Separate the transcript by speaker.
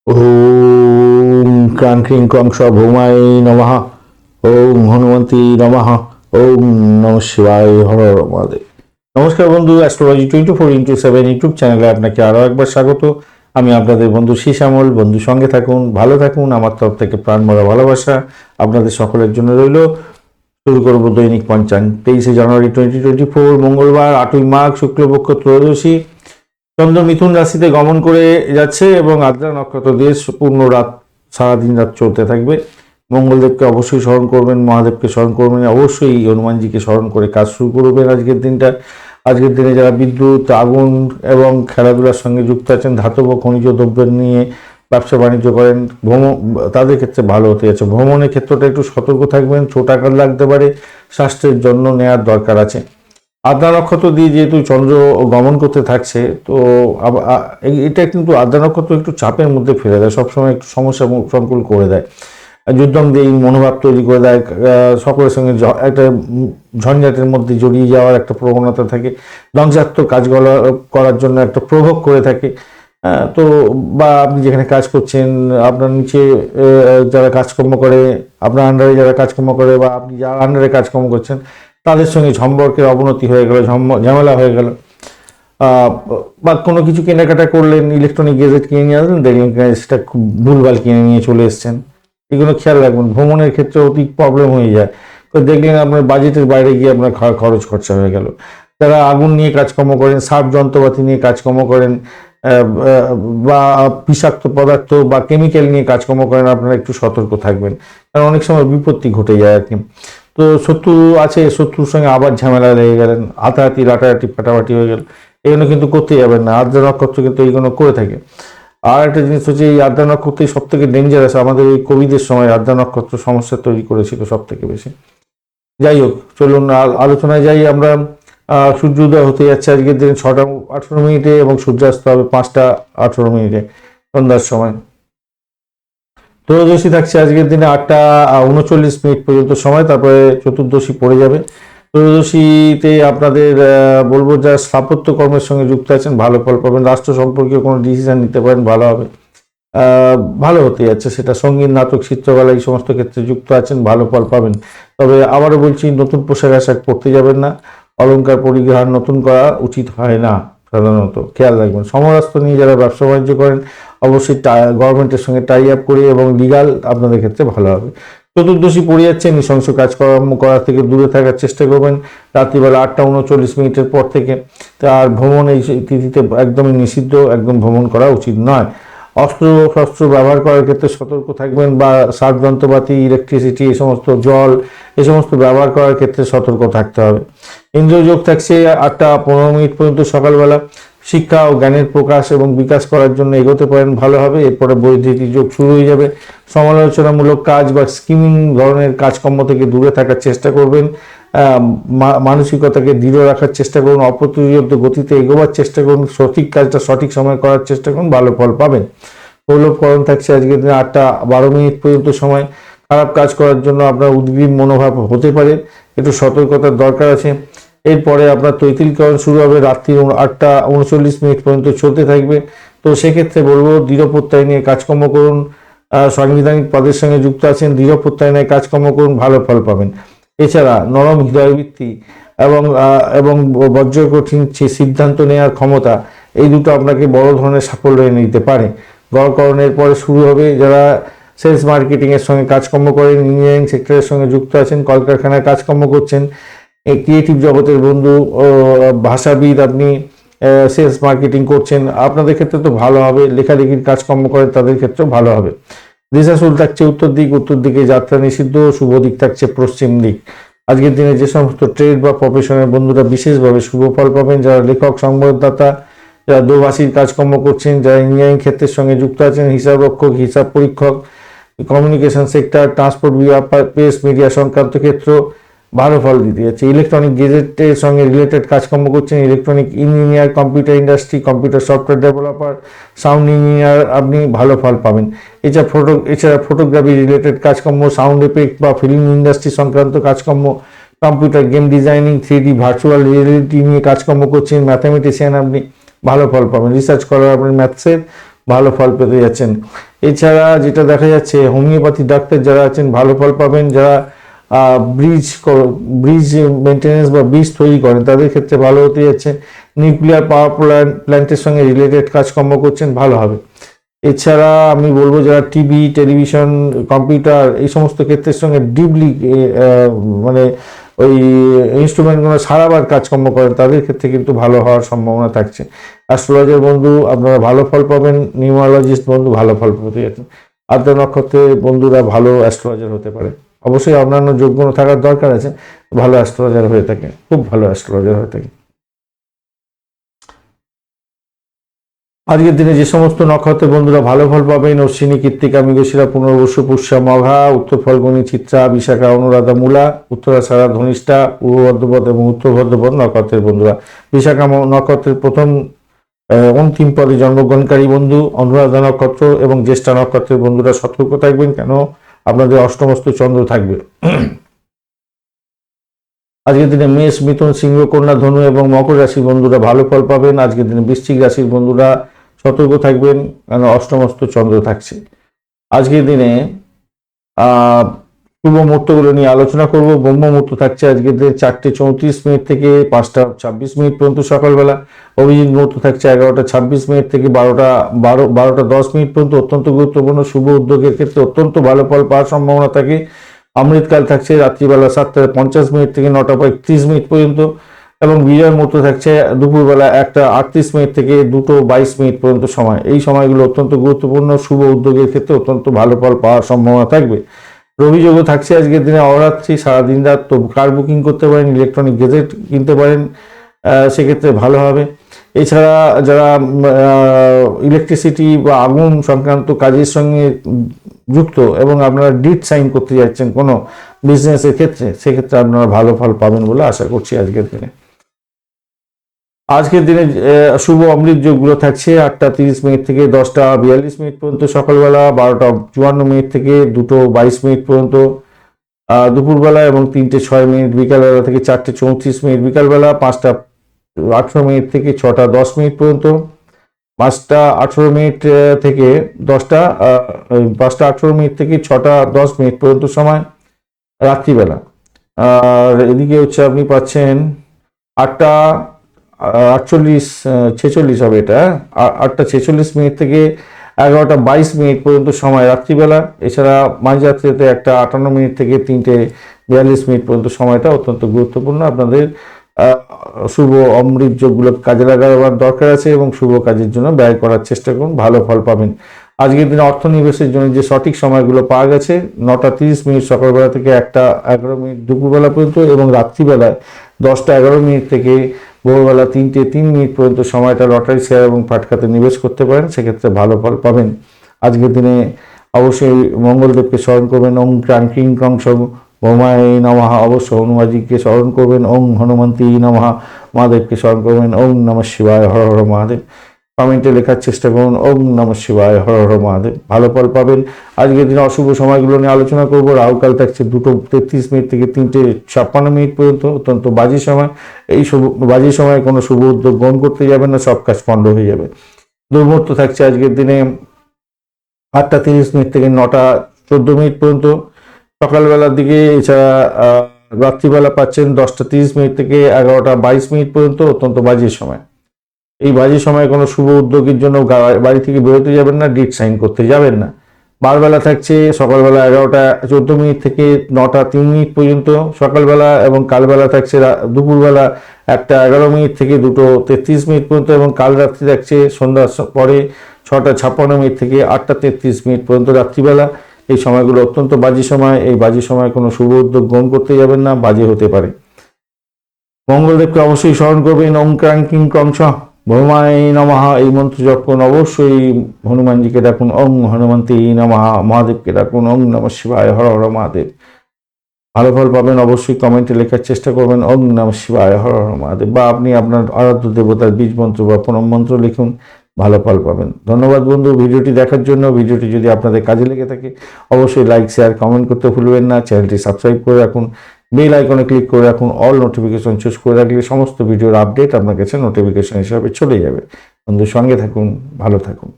Speaker 1: ওম ক্রাং ক্রিং ক্রং ভৌমায় নমঃ। ওম হনুমন্তি নমঃ। ওম নম শিবায় হর হর মহাদেব। নমস্কার বন্ধু, অ্যাস্ট্রোলজি 24x7 ইউটিউব চ্যানেলে আপনাকে আরও একবার স্বাগত। আমি আপনাদের বন্ধু শ্যামল। বন্ধু সঙ্গে থাকুন, ভালো থাকুন। আমার তরফ থেকে প্রাণ ভরা ভালোবাসা আপনাদের সকলের জন্য রইল। শুরু করব দৈনিক পঞ্চাঙ্গ। 23 জানুয়ারি 2024 মঙ্গলবার, 8ই মাঘ, শুক্লপক্ষ ত্রয়োদশী। চন্দ্র মিথুন রাশিতে গমন করে যাচ্ছে এবং আদ্রা নক্ষত্র দিয়ে পূর্ণ রাত, সারাদিন রাত চলতে থাকবে। মঙ্গলদেবকে অবশ্যই স্মরণ করবেন, মহাদেবকে স্মরণ করবেন, অবশ্যই হনুমানজিকে স্মরণ করে কাজ শুরু করবেন আজকের দিনটা। আজকের দিনে যারা বিদ্যুৎ, আগুন এবং খেলাধুলার সঙ্গে যুক্ত আছেন, ধাতব খনিজ দ্রব্য নিয়ে ব্যবসা বাণিজ্য করেন, তাদের ক্ষেত্রে ভালো হতে যাচ্ছে। ভ্রমণের ক্ষেত্রটা একটু সতর্ক থাকবেন, ছোট আকার লাগতে পারে, স্বাস্থ্যের জন্য নেওয়ার দরকার আছে। আদ্রা নক্ষত্র দিয়ে যেহেতু চন্দ্র গমন করতে থাকছে, তো এটা কিন্তু আদ্রা নক্ষত্র একটু চাপের মধ্যে ফেলে দেয়, সবসময় একটু সমস্যা সংকুল করে দেয়, যুদ্ধং দিয়ে মনোভাব তৈরি করে দেয়, সকলের সঙ্গে একটা ঝঞ্ঝাটের মধ্যে জড়িয়ে যাওয়ার একটা প্রবণতা থাকে, ধ্বংসাত্মক কাজগুলো করার জন্য একটা প্রভোগ করে থাকে। তো বা আপনি যেখানে কাজ করছেন, আপনার নিচে যারা কাজকর্ম করে, আপনার আন্ডারে যারা কাজকর্ম করে, বা আপনি যারা আন্ডারে কাজকর্ম করছেন, তাদের সঙ্গে সম্পর্কের অবনতি হয়ে গেল, ঝামেলা হয়ে গেল। বা কোনো কিছু কেনাকাটা করলেন, ইলেকট্রনিক গেজেট কিনে নিয়ে আসলেন, দেখলেন সেটা খুব ভুলভাল কিনে নিয়ে চলে এসছেন। এগুলো খেয়াল রাখবেন। ভ্রমণের ক্ষেত্রে অতি প্রবলেম হয়ে যায়, তো দেখলেন আপনার বাজেটের বাইরে গিয়ে আপনার খরচ খরচা হয়ে গেল। যারা আগুন নিয়ে কাজকর্ম করেন, সার্ফ যন্ত্রপাতি নিয়ে কাজকর্ম করেন, বা বিষাক্ত পদার্থ বা কেমিক্যাল নিয়ে কাজকর্ম করেন, আপনারা একটু সতর্ক থাকবেন, কারণ অনেক সময় বিপত্তি ঘটে যায় আর কি। তো শত্রু আছে, শত্রুর সঙ্গে আবার ঝামেলা লেগে গেলেন, হাতাহাতি রাটাহাতি ফাটাফাটি হয়ে গেল, এগুলো কিন্তু করতে যাবেন না। আদ্রা নক্ষত্র কিন্তু এইগুলো করে থাকে। আর একটা জিনিস হচ্ছে, এই আদ্রা নক্ষত্রই সব থেকে ডেঞ্জারাস। আমাদের এই কোভিডের সময় আদ্রা নক্ষত্র সমস্যা তৈরি করেছিল সব থেকে বেশি। যাই হোক, চলুন আলোচনায় যাই আমরা। সূর্যোদয় হতে যাচ্ছে আজকের দিন 6টা 18 এবং সূর্যাস্ত হবে 5টা 18 সন্ধ্যার সময়। ত্রয়োদশী থাকছে আজকের দিনে 8টা 39 পর্যন্ত সময়, তারপরে চতুর্দশী পড়ে যাবে। ত্রয়োদশীতে আপনাদের বলবো, যা স্থাপত্য কর্মের সঙ্গে যুক্ত আছেন ভালো ফল পাবেন। রাষ্ট্র সম্পর্কীয় কোনো ডিসিশন নিতে পারেন, ভালো হবে, ভালো হতে যাচ্ছে। সেটা সঙ্গীত, নাটক, চিত্রকলা এই সমস্ত ক্ষেত্রে যুক্ত আছেন, ভালো ফল পাবেন। তবে আবারও বলছি, নতুন পোশাক আশাক পরতে যাবেন না, অলংকার পরিগ্রহণ নতুন করা উচিত হয় না, সাধারণত খেয়াল রাখবেন। সমরাস্ত্র নিয়ে যারা ব্যবসা বাণিজ্য করেন, অবশ্যই গভর্নমেন্টের সঙ্গে টাই আপ করে এবং লিগাল আপনাদের ক্ষেত্রে ভালো হবে। চতুর্দশী পড়ে যাচ্ছে, নৃশংস কাজকর্ম করা থেকে দূরে থাকার চেষ্টা করবেন রাত্রিবেলা 8টা 39 পর থেকে। আর ভ্রমণ এই তিথিতে একদমই নিষিদ্ধ, একদম ভ্রমণ করা উচিত নয়। অস্ত্র শস্ত্র ব্যবহার করার ক্ষেত্রে সতর্ক থাকবেন, বা সার যন্ত্রপাতি, ইলেকট্রিসিটি, এই সমস্ত জল, এই সমস্ত ব্যবহার করার ক্ষেত্রে সতর্ক থাকতে হবে। ইন্দ্রযোগ থাকছে 8টা 15 পর্যন্ত সকালবেলা। শিক্ষা ও জ্ঞানের প্রকাশ এবং বিকাশ করার জন্য এগোতে পারেন, ভালো হবে। এরপরে বৈদ্যুতিক যোগ শুরু হয়ে যাবে। সমালোচনামূলক কাজ বা স্কিমিং ধরনের কাজকর্ম থেকে দূরে থাকার চেষ্টা করবেন। মানসিকতাকে দৃঢ় রাখার চেষ্টা করুন, অপ্রতিরোধ্য গতিতে এগোবার চেষ্টা করুন, সঠিক কাজটা সঠিক সময় করার চেষ্টা করুন, ভালো ফল পাবেন। প্রলোভকরণ থাকছে আজকের দিনে 8টা 12 পর্যন্ত সময়। খারাপ কাজ করার জন্য আপনার উদ্গ্রীব মনোভাব হতে পারে, একটু সতর্কতার দরকার আছে। এরপরে আপনার তৈতিলকরণ শুরু হবে রাত্রি 8টা 39 পর্যন্ত চলতে থাকবে। তো সেক্ষেত্রে বলবো, দৃঢ় প্রত্যয় নিয়ে কাজকর্ম করুন। সাংবিধানিক পদের সঙ্গে যুক্ত আছেন, দৃঢ় প্রত্যয় নিয়ে কাজকর্ম করুন, ভালো ফল পাবেন। এছাড়া নরম হৃদয়বৃত্তি এবং বজ্র কঠিন সিদ্ধান্ত নেওয়ার ক্ষমতা, এই দুটো আপনাকে বড় ধরনের সাফল্য এনে দিতে পারে। গড়করণের পরে শুরু হবে যারা সেলস মার্কেটিংয়ের সঙ্গে কাজকর্ম করেন, ইঞ্জিনিয়ারিং সেক্টরের সঙ্গে যুক্ত আছেন, কলকারখানায় কাজকর্ম করছেন, ক্রিয়েটিভ জগতের বন্ধু, ভাষাবিদ, আপনি সেলস মার্কেটিং করছেন, আপনাদের ক্ষেত্রে তো ভালো হবে। লেখালেখির কাজকর্ম করেন, তাদের ক্ষেত্রেও ভালো হবে। দিশাশুল থাকছে উত্তর দিকে যাত্রা নিষিদ্ধ। শুভ দিক থাকছে পশ্চিম দিক। আজকের দিনে যে সমস্ত ট্রেড বা প্রফেশনের বন্ধুরা বিশেষভাবে শুভ ফল পাবেন, যারা লেখক, সংবাদদাতা, যারা দোভাষীর কাজকর্ম করছেন, যারা ইঞ্জিনিয়ারিং ক্ষেত্রের সঙ্গে যুক্ত আছেন, হিসাব রক্ষক, হিসাব পরীক্ষক, কমিউনিকেশন সেক্টর, ট্রান্সপোর্ট বিভাগ, প্রেস মিডিয়া সংক্রান্ত ক্ষেত্র ভালো ফল দিতে যাচ্ছে। ইলেকট্রনিক গেজেটের সঙ্গে রিলেটেড কাজকর্ম করছেন, electronic engineer, computer industry, computer software developer, sound engineer, আপনি ভালো ফল পাবেন। এছাড়া ফটোগ্রাফি রিলেটেড কাজকর্ম, সাউন্ড এফেক্ট বা ফিল্ম ইন্ডাস্ট্রি সংক্রান্ত কাজকর্ম, computer game designing, 3D virtual reality নিয়ে কাজকর্ম করছেন, ম্যাথামেটিশিয়ান, আপনি ভালো ফল পাবেন। রিসার্চ করার আপনার ম্যাথসের ভালো ফল পেতে যাচ্ছেন। এছাড়া যেটা দেখা যাচ্ছে হোমিওপ্যাথি ডাক্তার যারা আছেন ভালো ফল পাবেন, যারা ব্রিজ মেনটেন্যান্স বা ব্রিজ তৈরি করেন তাদের ক্ষেত্রে ভালো হতে যাচ্ছে। নিউক্লিয়ার পাওয়ার প্ল্যান্টের সঙ্গে রিলেটেড কাজকর্ম করছেন, ভালো হবে। এছাড়া আমি বলবো যারা টিভি, টেলিভিশন, কম্পিউটার এই সমস্ত ক্ষেত্রের সঙ্গে ডিপলি মানে ওই ইনস্ট্রুমেন্টগুলো সারাবার কাজকর্ম করেন তাদের ক্ষেত্রে কিন্তু ভালো হওয়ার সম্ভাবনা থাকছে। অ্যাস্ট্রোলজার বন্ধু আপনারা ভালো ফল পাবেন, নিউমারোলজিস্ট বন্ধু ভালো ফল পেতে যাচ্ছেন। আদ্রা নক্ষত্রের বন্ধুরা ভালো অ্যাস্ট্রোলজার হতে পারে। অবশ্যই অন্যান্য যোগ্য থাকার দরকার আছে, ভালো অ্যাস্ট্রোলজার হয়ে থাকে, খুব ভালো অ্যাস্ট্রোলজার হয়ে থাকে। আজকের দিনে যে সমস্ত নক্ষত্রের বন্ধুরা ভালো ফল পাবেন: অশ্বিনী, কৃত্তিকা, মৃগশিরা, পুনর্বসু, পুষ্যা, মঘা, উত্তর ফল্গুনী, চিত্রা, বিশাখা, অনুরাধা, মূলা, উত্তরাষাঢ়া, ধনিষ্ঠা, পূর্ব ভদ্রপদ এবং উত্তর ভদ্রপদ নক্ষত্রের বন্ধুরা। বিশাখা নক্ষত্রের প্রথম অন্তিম পদে জন্মগ্রহণকারী বন্ধু, অনুরাধা নক্ষত্র এবং জ্যেষ্ঠা নক্ষত্রের বন্ধুরা সতর্ক থাকবেন, কেন আপনাদের অষ্টমস্ত চন্দ্র থাকবে। আজকের দিনে মেষ, মিথুন, সিংহ, কন্যা, ধনু এবং মকর রাশির বন্ধুরা ভালো ফল পাবেন। আজকের দিনে বৃশ্চিক রাশির বন্ধুরা সতর্ক থাকবেন, কেন অষ্টমস্ত চন্দ্র থাকছে। আজকের দিনে শুভ মুহূর্তগুলো নিয়ে আলোচনা করব। ব্রহ্ম মুহূর্ত থাকছে আজকের দিনে 4:34 থেকে 5:26 পর্যন্ত সকালবেলা। অভিজিৎ মুহূর্ত থাকছে 11:26 থেকে 12:10 পর্যন্ত। অত্যন্ত গুরুত্বপূর্ণ, শুভ উদ্যোগের ক্ষেত্রে অত্যন্ত ভালো ফল পাওয়ার সম্ভাবনা থাকে। অমৃতকাল থাকছে রাত্রিবেলা 7:50 থেকে 9:31 পর্যন্ত এবং বিজয় মুহূর্ত থাকছে দুপুরবেলা 1:38 থেকে 2:22 পর্যন্ত সময়। এই সময়গুলো অত্যন্ত গুরুত্বপূর্ণ, শুভ উদ্যোগের ক্ষেত্রে অত্যন্ত ভালো ফল পাওয়ার সম্ভাবনা থাকবে। রবিযোগও থাকছে আজকের দিনে অরাত্রি, সারাদিন রাত। তো কার বুকিং করতে পারেন, ইলেকট্রনিক গেজেট কিনতে পারেন, সেক্ষেত্রে ভালো হবে। এছাড়া যারা ইলেকট্রিসিটি বা আগুন সংক্রান্ত কাজের সঙ্গে যুক্ত এবং আপনারা ডিড সাইন করতে যাচ্ছেন কোনো বিজনেসের ক্ষেত্রে, সেক্ষেত্রে আপনারা ভালো ফল পাবেন বলে আশা করছি আজকের দিনে। আজকের দিনে শুভ অমৃত যোগগুলো থাকছে 8:30 থেকে 10:42 পর্যন্ত সকালবেলা, 12:54 থেকে 2:22 পর্যন্ত দুপুরবেলা এবং 3:06 বিকালবেলা থেকে 4:34 বিকালবেলা, 5:18 থেকে 6:10 পর্যন্ত, 5:18 থেকে 5:18 থেকে 6:10 পর্যন্ত সময় রাত্রিবেলা। আর এদিকে হচ্ছে আপনি পাচ্ছেন 8:46 হবে, এটা 8:46 থেকে 11:22 পর্যন্ত সময় রাত্রিবেলা। এছাড়া মাঝরাত্রিতে 1:58 থেকে 3:42 পর্যন্ত সময়টা অত্যন্ত গুরুত্বপূর্ণ। আপনাদের শুভ অমৃত যোগগুলো কাজে লাগাবার দরকার আছে এবং শুভ কাজের জন্য ব্যয় করার চেষ্টা করুন, ভালো ফল পাবেন। আজকের দিনে অর্থ নিবেশের জন্য যে সঠিক সময়গুলো পাওয়া গেছে: 9:30 সকালবেলা থেকে 1:11 দুপুরবেলা পর্যন্ত এবং রাত্রিবেলায় 10:11 থেকে ভোরবেলা 3:03 পর্যন্ত সময়টা লটারি, শেয়ার এবং পাটখাতে নিবেশ করতে পারেন, সেক্ষেত্রে ভালো ফল পাবেন। আজকের দিনে অবশ্যই মঙ্গলদেবকে স্মরণ করবেন, ওং ক্রাং কিং ক্রং ভৌমায় নমঃ। অবশ্য হনুমানজিকে স্মরণ করবেন, ওং হনুমন্তী নমঃ। মহাদেবকে স্মরণ করবেন, ওং নমঃ শিবায়, হর হর মহাদেব। কমেন্টে লেখার চেষ্টা করুন, ওং নমঃ শিবায়, হর হর মহাদেব, ভালো ফল পাবেন। আজকের দিনে অশুভ সময়গুলো নিয়ে আলোচনা করব। রাহুকাল থাকছে 2:33 থেকে 3:56 পর্যন্ত, অত্যন্ত বাজে সময়। এই বাজে সময়ে কোনো শুভ উদ্যোগ গ্রহণ করতে যাবেন না, সব কাজ পণ্ড হয়ে যাবে। দুর্মুহূর্ত থাকছে আজকের দিনে 8:30 থেকে 9:14 পর্যন্ত সকালবেলার দিকে। এছাড়া রাত্রিবেলা পাচ্ছেন 10:30 থেকে 11:22 পর্যন্ত, অত্যন্ত বাজে সময়। এই বাজে সময়ে কোনো শুভ উদ্যোগের জন্য বাড়ি থেকে বেরোতে যাবেন না, ডিড সাইন করতে যাবেন না। বারবেলা থাকছে সকালবেলা 11:14 থেকে 9:03 পর্যন্ত সকালবেলা এবং কালবেলা থাকছে দুপুরবেলা 1:11 থেকে 2:33 পর্যন্ত এবং কাল রাত্রি থাকছে সন্ধ্যার পরে 6:56 থেকে 8:33 পর্যন্ত রাত্রিবেলা। এই সময়গুলো অত্যন্ত বাজে সময়। এই বাজে সময় কোনো শুভ উদ্যোগ গ্রহণ করতে যাবেন না, বাজে হতে পারে। মঙ্গলদেবকে অবশ্যই স্মরণ করবেন, ওং ক্রাং কিং ক্রং ভৌমায় নমঃ। এই মন্ত্র জপ করুন। অবশ্যই হনুমানজিকে ডাকুন, ওং হনুমন্তী নমঃ। মহাদেবকে ডাকুন, ওং নমঃ শিবায়, হর হর মহাদেব, ভালো ফল পাবেন। অবশ্যই কমেন্টে লেখার চেষ্টা করবেন, ওং নমঃ শিবায়, হর হর মহাদেব, বা আপনি আপনার আরাধ্য দেবতার বীজ মন্ত্র বা প্রণব মন্ত্র লিখুন, ভালো ফল পাবেন। ধন্যবাদ বন্ধু ভিডিওটি দেখার জন্য। ভিডিওটি যদি আপনাদের কাজে লেগে থাকে অবশ্যই লাইক, শেয়ার, কমেন্ট করতে ভুলবেন না। চ্যানেলটি সাবস্ক্রাইব করে রাখুন, বেল আইকনে ক্লিক করে রাখুন, অল নোটিফিকেশন চুজ করে রাখলে সমস্ত ভিডিওর আপডেট আপনার কাছে নোটিফিকেশন হিসাবে চলে যাবে। বন্ধু সঙ্গে থাকুন, ভালো থাকুন।